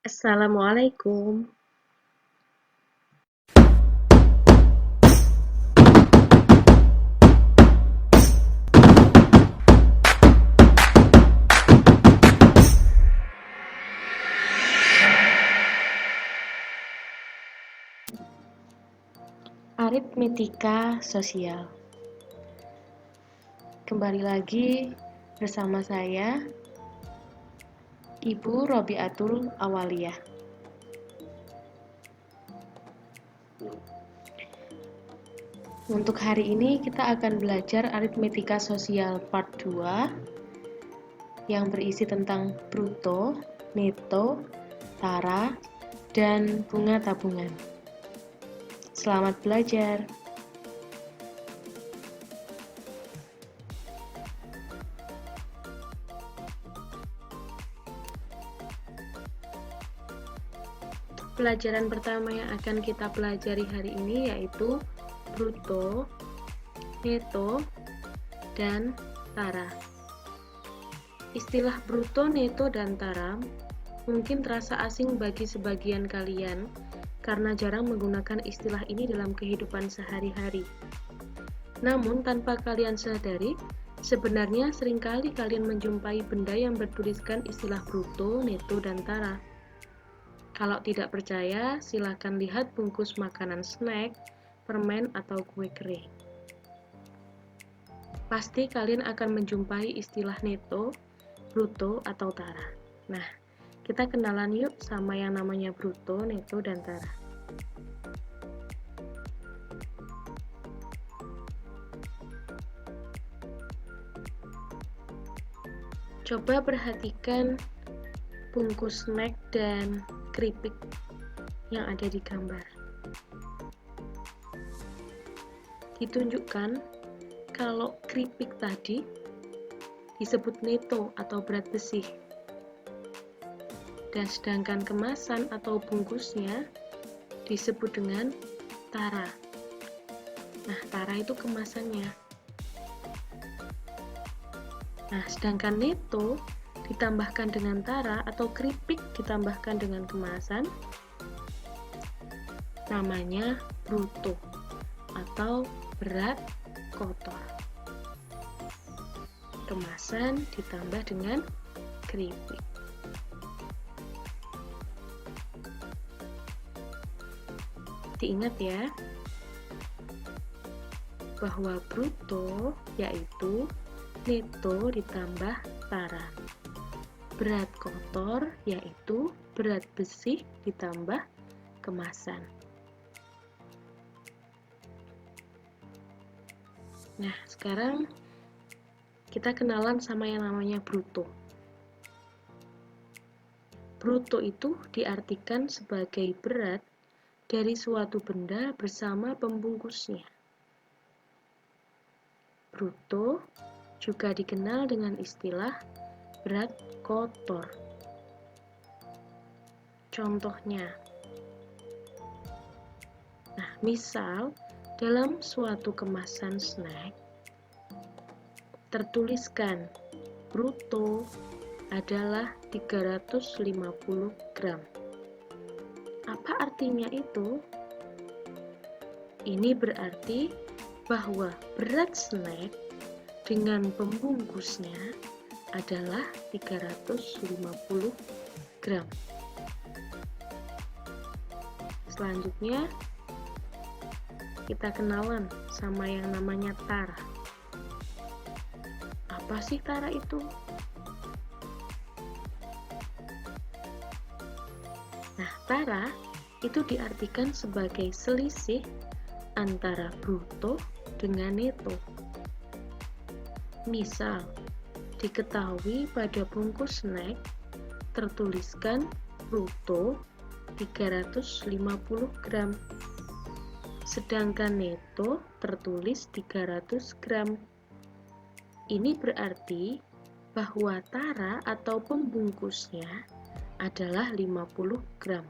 Assalamualaikum. Aritmetika sosial. Kembali lagi bersama saya, Ibu Robiatul Awaliyah. Untuk hari ini kita akan belajar aritmetika sosial part 2 yang berisi tentang bruto, neto, tara, dan bunga tabungan. Selamat belajar. Pelajaran pertama yang akan kita pelajari hari ini yaitu bruto, neto, dan tara. Istilah bruto, neto, dan tara mungkin terasa asing bagi sebagian kalian karena jarang menggunakan istilah ini dalam kehidupan sehari-hari. Namun tanpa kalian sadari, sebenarnya seringkali kalian menjumpai benda yang bertuliskan istilah bruto, neto, dan tara. Kalau tidak percaya, silakan lihat bungkus makanan snack, permen, atau kue kering. Pasti kalian akan menjumpai istilah neto, bruto, atau tara. Nah, kita kenalan yuk sama yang namanya bruto, neto, dan tara. Coba perhatikan bungkus snack dan keripik yang ada di gambar. Ditunjukkan kalau keripik tadi disebut neto atau berat besi, dan sedangkan kemasan atau bungkusnya disebut dengan tara. Nah, tara itu kemasannya. Nah, sedangkan neto ditambahkan dengan tara atau keripik ditambahkan dengan kemasan, namanya bruto atau berat kotor. Kemasan ditambah dengan keripik. Diingat ya, bahwa bruto yaitu neto ditambah tara. Berat kotor yaitu berat besi ditambah kemasan. Nah, sekarang kita kenalan sama yang namanya bruto. Bruto itu diartikan sebagai berat dari suatu benda bersama pembungkusnya. Bruto juga dikenal dengan istilah berat kotor. Contohnya, nah, misal dalam suatu kemasan snack tertuliskan bruto adalah 350 gram. Apa artinya itu? Ini berarti bahwa berat snack dengan pembungkusnya adalah 350 gram. Selanjutnya, kita kenalan sama yang namanya tara. Apa sih tara itu? Nah, tara itu diartikan sebagai selisih antara bruto dengan neto. Misal, diketahui pada bungkus snack tertuliskan bruto 350 gram, sedangkan neto tertulis 300 gram. Ini berarti bahwa tara atau pembungkusnya adalah 50 gram.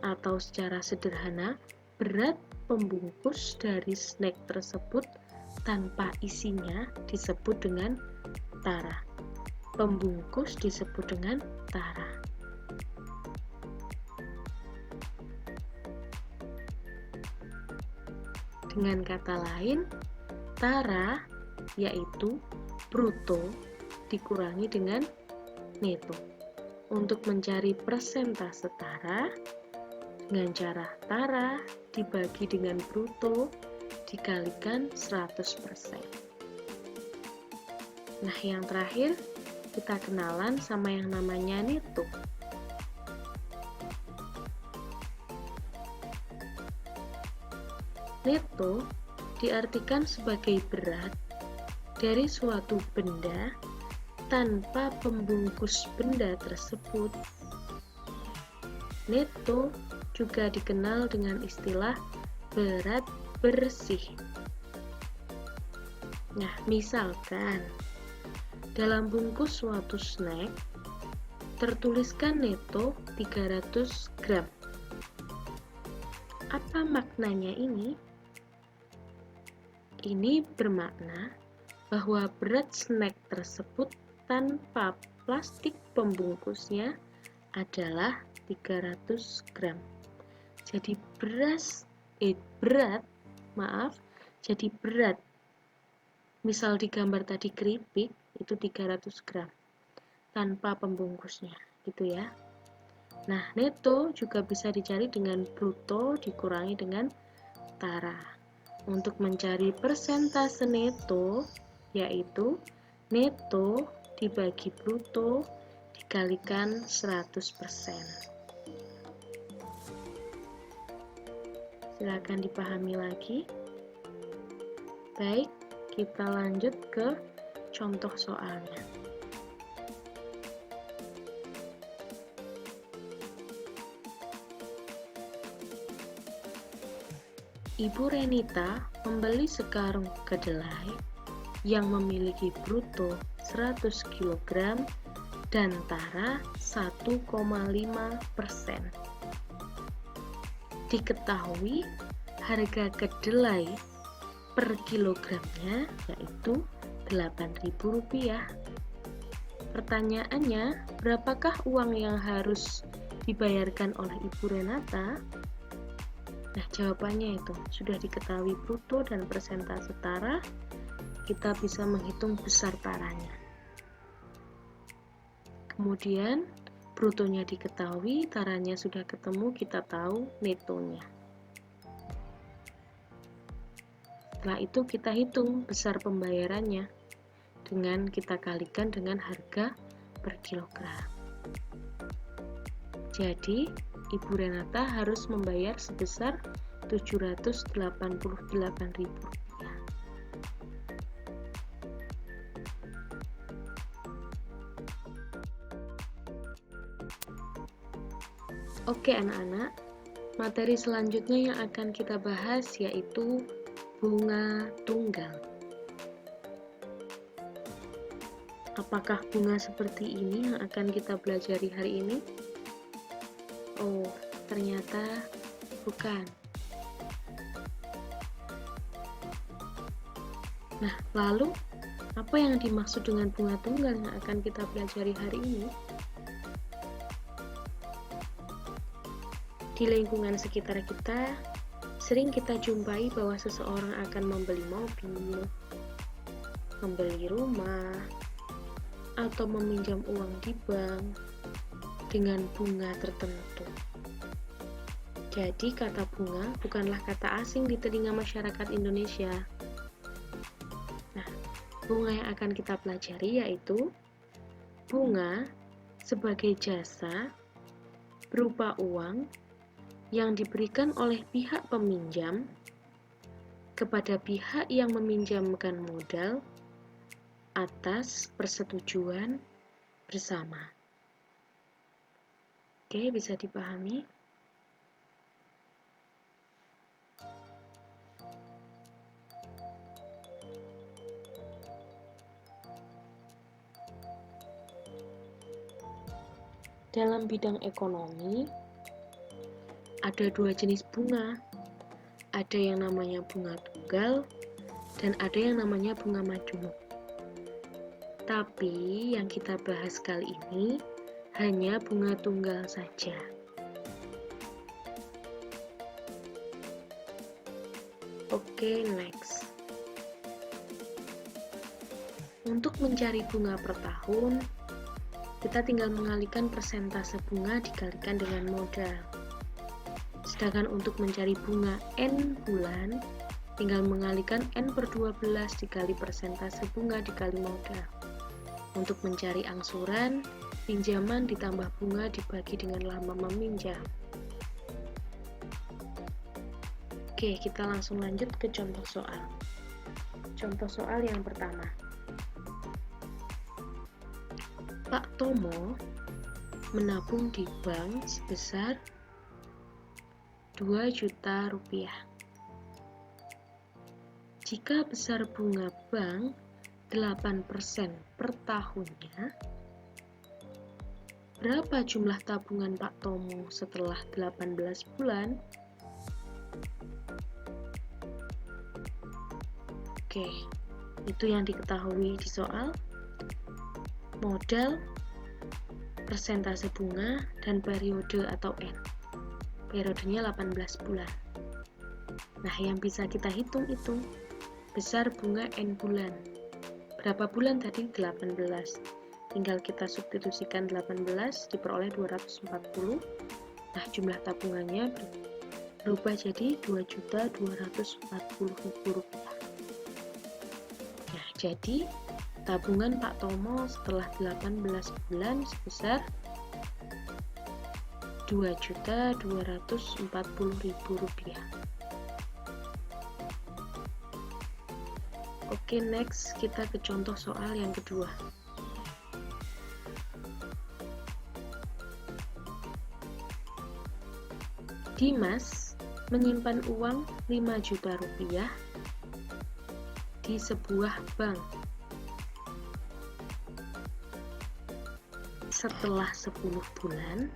Atau secara sederhana, berat pembungkus dari snack tersebut tanpa isinya disebut dengan tara. Pembungkus disebut dengan tara. Dengan kata lain, tara yaitu bruto dikurangi dengan neto. Untuk mencari persentase tara, dengan cara tara dibagi dengan bruto dikalikan 100%. Nah, yang terakhir kita kenalan sama yang namanya neto. Neto diartikan sebagai berat dari suatu benda tanpa pembungkus benda tersebut. Neto juga dikenal dengan istilah berat bersih. Nah, misalkan dalam bungkus suatu snack tertuliskan neto 300 gram. Apa maknanya ini? Ini bermakna bahwa berat snack tersebut tanpa plastik pembungkusnya adalah 300 gram. Jadi jadi berat. Misal di gambar tadi keripik itu 300 gram tanpa pembungkusnya, gitu ya. Nah, neto juga bisa dicari dengan bruto dikurangi dengan tara. Untuk mencari persentase neto, yaitu neto dibagi bruto dikalikan 100%. Silakan dipahami lagi. Baik, kita lanjut ke contoh soalnya. Ibu Renita membeli sekarung kedelai yang memiliki bruto 100 kg dan tara 1,5%. Diketahui harga kedelai per kilogramnya yaitu Rp8.000. Pertanyaannya, berapakah uang yang harus dibayarkan oleh Ibu Renata? Nah, jawabannya itu sudah diketahui bruto dan persentase tara, kita bisa menghitung besar taranya. Kemudian, brutonya diketahui, taranya sudah ketemu, kita tahu netonya. Setelah itu kita hitung besar pembayarannya dengan kita kalikan dengan harga per kilogram. Jadi, Ibu Renata harus membayar sebesar Rp788.000. Oke anak-anak, materi selanjutnya yang akan kita bahas yaitu bunga tunggal. Apakah bunga seperti ini yang akan kita pelajari hari ini? Oh, ternyata bukan. Nah, lalu apa yang dimaksud dengan bunga tunggal yang akan kita pelajari hari ini? Di lingkungan sekitar kita, sering kita jumpai bahwa seseorang akan membeli mobil, membeli rumah, atau meminjam uang di bank dengan bunga tertentu. Jadi kata bunga bukanlah kata asing di telinga masyarakat Indonesia. Nah, bunga yang akan kita pelajari yaitu bunga sebagai jasa berupa uang yang diberikan oleh pihak peminjam kepada pihak yang meminjamkan modal atas persetujuan bersama. Oke, bisa dipahami? Dalam bidang ekonomi, ada dua jenis bunga. Ada yang namanya bunga tunggal dan ada yang namanya bunga majemuk. Tapi yang kita bahas kali ini hanya bunga tunggal saja. Oke, next. Untuk mencari bunga per tahun, kita tinggal mengalihkan persentase bunga dikalikan dengan modal. Sedangkan untuk mencari bunga N bulan, tinggal mengalihkan N per 12 dikali persentase bunga dikali modal. Untuk mencari angsuran, pinjaman ditambah bunga dibagi dengan lama meminjam. Oke, kita langsung lanjut ke contoh soal. Contoh soal yang pertama. Pak Tomo menabung di bank sebesar 2 juta rupiah. Jika besar bunga bank 8% per tahunnya, berapa jumlah tabungan Pak Tomo setelah 18 bulan? Oke, itu yang diketahui di soal. Modal, persentase bunga, dan periode atau N. Periodenya 18 bulan. Nah, yang bisa kita hitung itu besar bunga N bulan. Berapa bulan tadi? 18. Tinggal kita substitusikan 18 diperoleh 240. Nah, jumlah tabungannya berubah jadi 2.240.000 rupiah. Nah, jadi tabungan Pak Tomo setelah 18 bulan sebesar 2.240.000 rupiah. Oke, next kita ke contoh soal yang kedua. Dimas menyimpan uang 5 juta rupiah di sebuah bank. Setelah 10 bulan,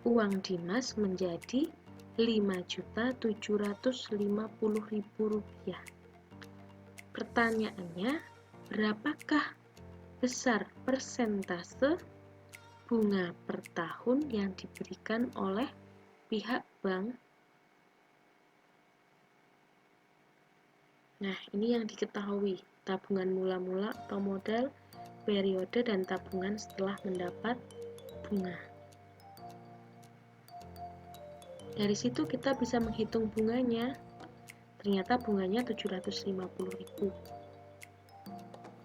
uang Dimas menjadi 5.750.000 rupiah. Pertanyaannya, berapakah besar persentase bunga per tahun yang diberikan oleh pihak bank? Nah, ini yang diketahui, tabungan mula-mula atau modal, periode, dan tabungan setelah mendapat bunga. Dari situ kita bisa menghitung bunganya. Ternyata bunganya 750.000.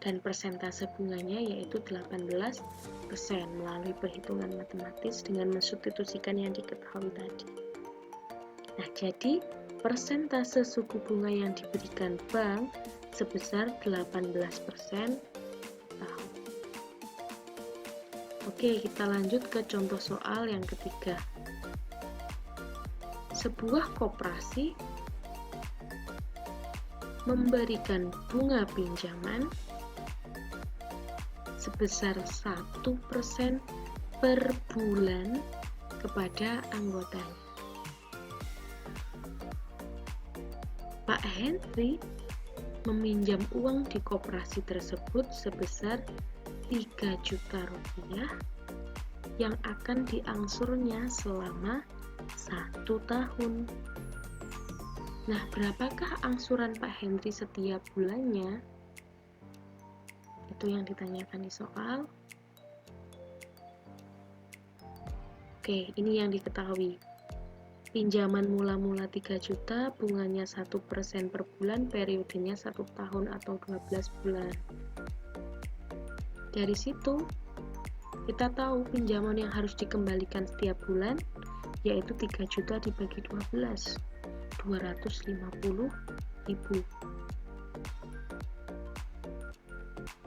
Dan persentase bunganya yaitu 18% melalui perhitungan matematis dengan mensubstitusikan yang diketahui tadi. Nah, jadi persentase suku bunga yang diberikan bank sebesar 18% tahun. Oke, kita lanjut ke contoh soal yang ketiga. Sebuah koperasi memberikan bunga pinjaman sebesar 1% per bulan kepada anggotanya. Pak Henry meminjam uang di koperasi tersebut sebesar 3 juta rupiah yang akan diangsurnya selama 1 tahun. Nah, berapakah angsuran Pak Henry setiap bulannya? Itu yang ditanyakan di soal. Oke, ini yang diketahui. Pinjaman mula-mula 3 juta, bunganya 1% per bulan, periodenya 1 tahun atau 12 bulan. Dari situ, kita tahu pinjaman yang harus dikembalikan setiap bulan, yaitu 3 juta dibagi 12. 250.000.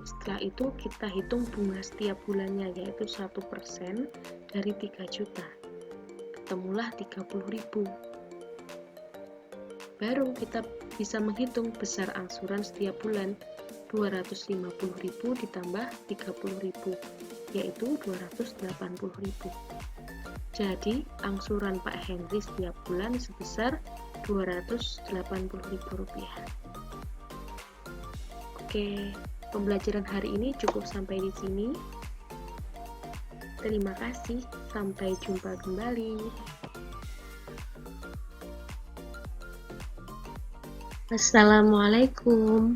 Setelah itu kita hitung bunga setiap bulannya, yaitu 1% dari 3 juta. Ketemulah 30.000. Baru kita bisa menghitung besar angsuran setiap bulan, 250.000 ditambah 30.000, yaitu 280.000. Jadi angsuran Pak Henry setiap bulan sebesar 280.000 rupiah. Oke, pembelajaran hari ini cukup sampai di sini. Terima kasih, sampai jumpa kembali. Assalamualaikum.